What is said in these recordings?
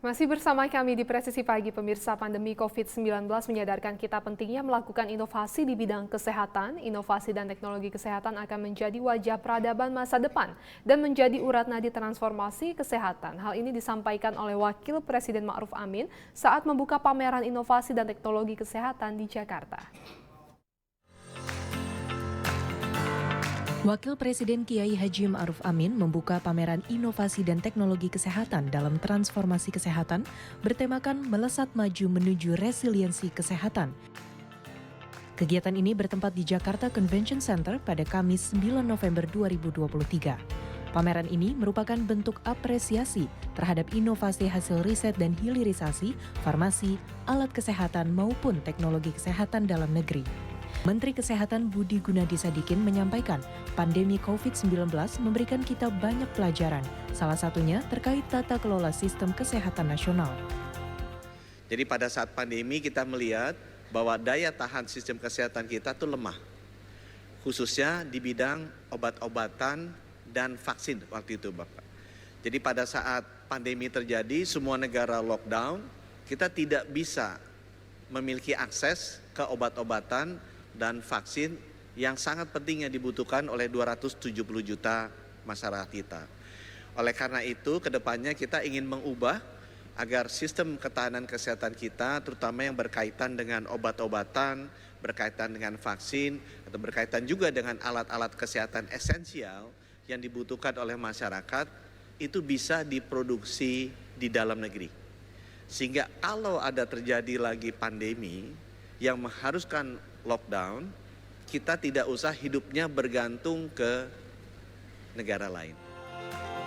Masih bersama kami di Presisi Pagi, pemirsa. Pandemi COVID-19 menyadarkan kita pentingnya melakukan inovasi di bidang kesehatan. Inovasi dan teknologi kesehatan akan menjadi wajah peradaban masa depan dan menjadi urat nadi transformasi kesehatan. Hal ini disampaikan oleh Wakil Presiden Ma'ruf Amin saat membuka pameran inovasi dan teknologi kesehatan di Jakarta. Wakil Presiden Kiai Haji Ma'ruf Amin membuka pameran inovasi dan teknologi kesehatan dalam transformasi kesehatan bertemakan melesat maju menuju resiliensi kesehatan. Kegiatan ini bertempat di Jakarta Convention Center pada Kamis 9 November 2023. Pameran ini merupakan bentuk apresiasi terhadap inovasi hasil riset dan hilirisasi, farmasi, alat kesehatan maupun teknologi kesehatan dalam negeri. Menteri Kesehatan Budi Gunadi Sadikin menyampaikan pandemi COVID-19 memberikan kita banyak pelajaran, salah satunya terkait tata kelola sistem kesehatan nasional. Jadi pada saat pandemi kita melihat bahwa daya tahan sistem kesehatan kita itu lemah, khususnya di bidang obat-obatan dan vaksin waktu itu Bapak. Jadi pada saat pandemi terjadi, semua negara lockdown, kita tidak bisa memiliki akses ke obat-obatan dan vaksin yang sangat penting yang dibutuhkan oleh 270 juta masyarakat kita. Oleh karena itu, kedepannya kita ingin mengubah agar sistem ketahanan kesehatan kita, terutama yang berkaitan dengan obat-obatan, berkaitan dengan vaksin, atau berkaitan juga dengan alat-alat kesehatan esensial yang dibutuhkan oleh masyarakat, itu bisa diproduksi di dalam negeri. Sehingga kalau ada terjadi lagi pandemi yang mengharuskan lockdown, kita tidak usah hidupnya bergantung ke negara lain.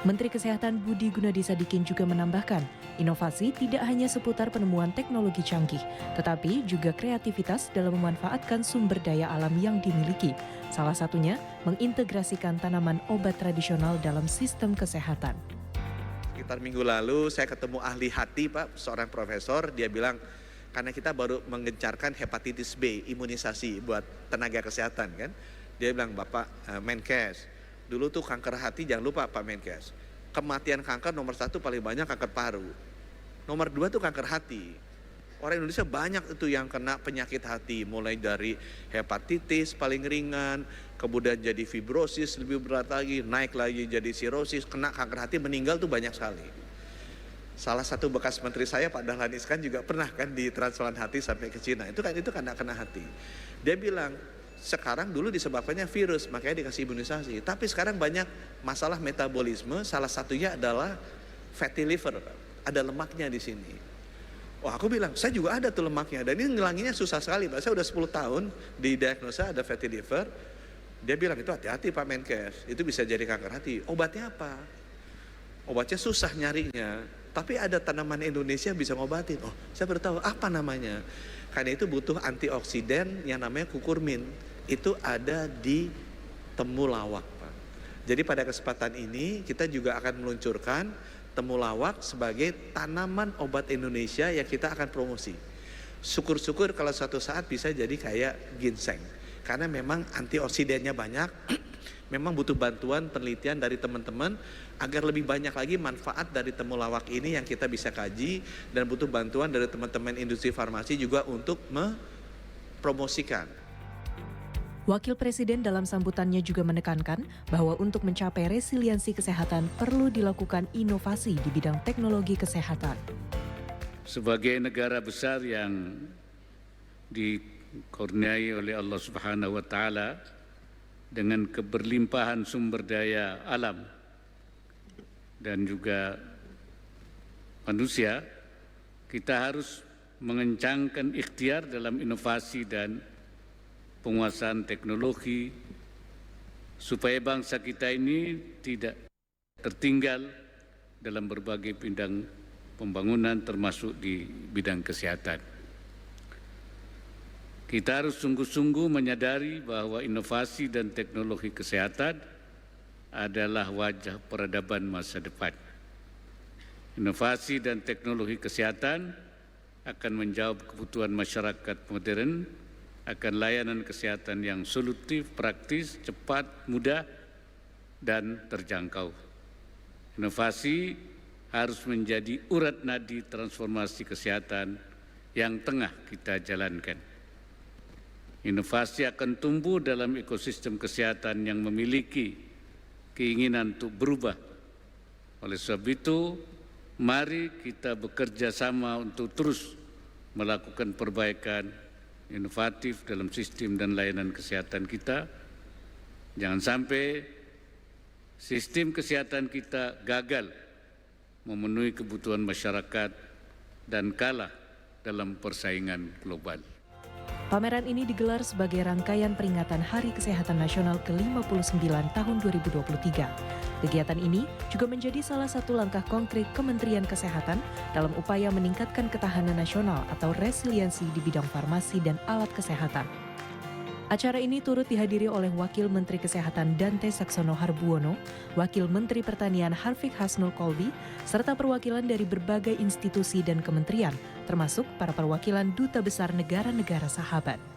Menteri Kesehatan Budi Gunadi Sadikin juga menambahkan, inovasi tidak hanya seputar penemuan teknologi canggih, tetapi juga kreativitas dalam memanfaatkan sumber daya alam yang dimiliki. Salah satunya, mengintegrasikan tanaman obat tradisional dalam sistem kesehatan. Sekitar minggu lalu saya ketemu ahli hati Pak, seorang profesor, dia bilang, karena kita baru menggencarkan hepatitis B, imunisasi buat tenaga kesehatan kan. Dia bilang, Bapak Menkes, dulu tuh kanker hati jangan lupa Pak Menkes. Kematian kanker nomor 1 paling banyak kanker paru. Nomor 2 tuh kanker hati. Orang Indonesia banyak itu yang kena penyakit hati. Mulai dari hepatitis paling ringan, kemudian jadi fibrosis lebih berat lagi, naik lagi jadi sirosis, kena kanker hati meninggal tuh banyak sekali. Salah satu bekas menteri saya Pak Dahlan Iskan juga pernah kan di transplant hati sampai ke Cina. Itu kena hati. Dia bilang sekarang dulu disebabkannya virus makanya dikasih imunisasi. Tapi sekarang banyak masalah metabolisme. Salah satunya adalah fatty liver. Ada lemaknya di sini. Wah aku bilang saya juga ada tuh lemaknya. Dan ini ngilanginnya susah sekali Pak. Saya udah 10 tahun didiagnosa ada fatty liver. Dia bilang itu hati-hati Pak Menkes. Itu bisa jadi kanker hati. Obatnya apa? Obatnya susah nyarinya. Tapi ada tanaman Indonesia bisa ngobatin. Oh, saya baru tahu apa namanya. Karena itu butuh antioksidan yang namanya kukurmin. Itu ada di temulawak, Pak. Jadi pada kesempatan ini kita juga akan meluncurkan temulawak sebagai tanaman obat Indonesia yang kita akan promosi. Syukur-syukur kalau suatu saat bisa jadi kayak ginseng. Karena memang antioksidannya banyak. Memang butuh bantuan penelitian dari teman-teman agar lebih banyak lagi manfaat dari temulawak ini yang kita bisa kaji, dan butuh bantuan dari teman-teman industri farmasi juga untuk mempromosikan. Wakil Presiden dalam sambutannya juga menekankan bahwa untuk mencapai resiliensi kesehatan perlu dilakukan inovasi di bidang teknologi kesehatan. Sebagai negara besar yang dikurniai oleh Allah Subhanahu wa taala dengan keberlimpahan sumber daya alam dan juga manusia, kita harus mengencangkan ikhtiar dalam inovasi dan penguasaan teknologi supaya bangsa kita ini tidak tertinggal dalam berbagai bidang pembangunan termasuk di bidang kesehatan. Kita harus sungguh-sungguh menyadari bahwa inovasi dan teknologi kesehatan adalah wajah peradaban masa depan. Inovasi dan teknologi kesehatan akan menjawab kebutuhan masyarakat modern, akan layanan kesehatan yang solutif, praktis, cepat, mudah, dan terjangkau. Inovasi harus menjadi urat nadi transformasi kesehatan yang tengah kita jalankan. Inovasi akan tumbuh dalam ekosistem kesehatan yang memiliki keinginan untuk berubah. Oleh sebab itu, mari kita bekerja sama untuk terus melakukan perbaikan inovatif dalam sistem dan layanan kesehatan kita. Jangan sampai sistem kesehatan kita gagal memenuhi kebutuhan masyarakat dan kalah dalam persaingan global. Pameran ini digelar sebagai rangkaian peringatan Hari Kesehatan Nasional ke-59 tahun 2023. Kegiatan ini juga menjadi salah satu langkah konkret Kementerian Kesehatan dalam upaya meningkatkan ketahanan nasional atau resiliensi di bidang farmasi dan alat kesehatan. Acara ini turut dihadiri oleh Wakil Menteri Kesehatan Dante Saxono Harbuono, Wakil Menteri Pertanian Harfiq Hasnul Kolbi, serta perwakilan dari berbagai institusi dan kementerian, termasuk para perwakilan duta besar negara-negara sahabat.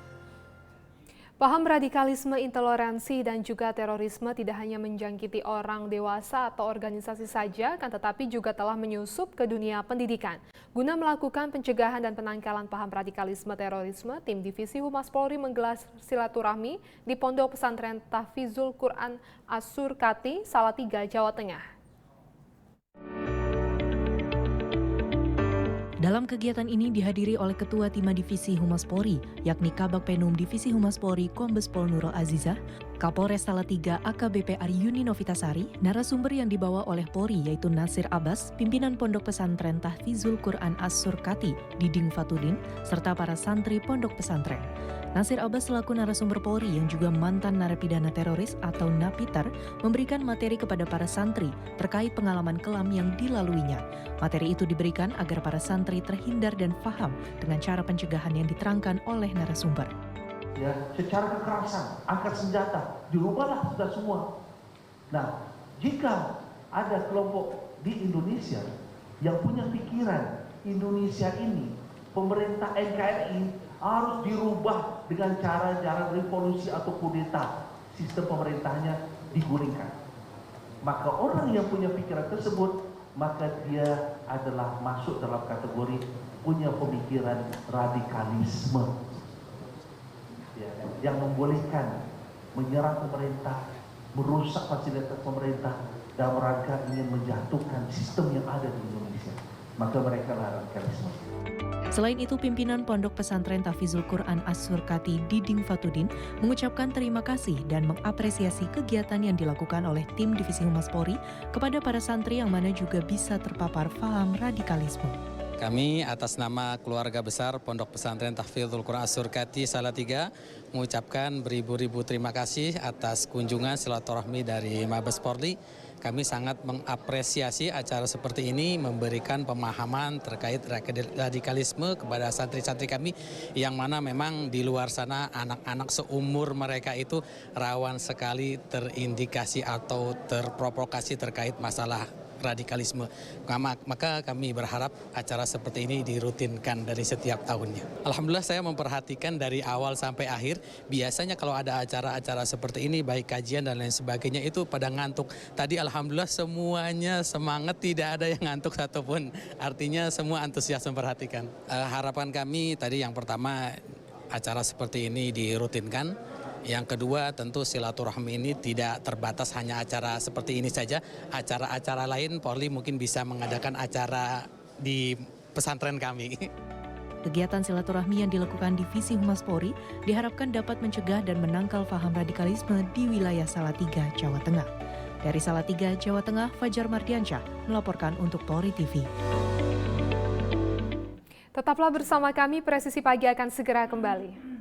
Paham radikalisme, intoleransi, dan juga terorisme tidak hanya menjangkiti orang dewasa atau organisasi saja, kan tetapi juga telah menyusup ke dunia pendidikan. Guna melakukan pencegahan dan penangkalan paham radikalisme terorisme, tim Divisi Humas Polri menggelar silaturahmi di Pondok Pesantren Tahfizul Quran As-Surkati, Salatiga, Jawa Tengah. Dalam kegiatan ini dihadiri oleh Ketua Timah Divisi Humas Polri, yakni Kabag Penum Divisi Humas Polri Kombes Pol Nurul Azizah, Kapolres Salatiga AKBP Aryuni Novitasari, narasumber yang dibawa oleh Polri yaitu Nasir Abbas, pimpinan Pondok Pesantren Tahfizul Quran As-Surkati, Diding Fatudin, serta para santri Pondok Pesantren. Nasir Abbas selaku narasumber Polri yang juga mantan narapidana teroris atau napiter memberikan materi kepada para santri terkait pengalaman kelam yang dilaluinya. Materi itu diberikan agar para santri terhindar dan paham dengan cara pencegahan yang diterangkan oleh narasumber. Ya, secara kekerasan, angkat senjata, dirubahlah sudah semua. Nah, jika ada kelompok di Indonesia yang punya pikiran Indonesia ini, pemerintah NKRI harus dirubah dengan cara-cara revolusi atau kudeta, sistem pemerintahnya digulingkan. Maka orang yang punya pikiran tersebut, maka dia adalah masuk dalam kategori punya pemikiran radikalisme, ya, yang membolehkan menyerang pemerintah, merusak fasilitas pemerintah dalam rangka ingin menjatuhkan sistem yang ada di Indonesia. Maka mereka lah radikalisme. Selain itu, pimpinan Pondok Pesantren Tahfizul Quran As-Surkati Diding Fatudin mengucapkan terima kasih dan mengapresiasi kegiatan yang dilakukan oleh tim Divisi Humas Polri kepada para santri yang mana juga bisa terpapar paham radikalisme. Kami atas nama keluarga besar Pondok Pesantren Tahfizul Quran As-Surkati Salatiga mengucapkan beribu-ribu terima kasih atas kunjungan silaturahmi dari Mabes Polri. Kami sangat mengapresiasi acara seperti ini, memberikan pemahaman terkait radikalisme kepada santri-santri kami yang mana memang di luar sana anak-anak seumur mereka itu rawan sekali terindikasi atau terprovokasi terkait masalah radikalisme. Maka kami berharap acara seperti ini dirutinkan dari setiap tahunnya. Alhamdulillah saya memperhatikan dari awal sampai akhir. Biasanya kalau ada acara-acara seperti ini, baik kajian dan lain sebagainya, itu pada ngantuk. Tadi alhamdulillah semuanya semangat, tidak ada yang ngantuk satupun. Artinya semua antusias memperhatikan. Harapan kami tadi yang pertama, acara seperti ini dirutinkan. Yang kedua, tentu silaturahmi ini tidak terbatas hanya acara seperti ini saja. Acara-acara lain Polri mungkin bisa mengadakan acara di pesantren kami. Kegiatan silaturahmi yang dilakukan Divisi Humas Polri diharapkan dapat mencegah dan menangkal paham radikalisme di wilayah Salatiga, Jawa Tengah. Dari Salatiga, Jawa Tengah, Fajar Mardiansyah melaporkan untuk Polri TV. Tetaplah bersama kami, Presisi Pagi akan segera kembali.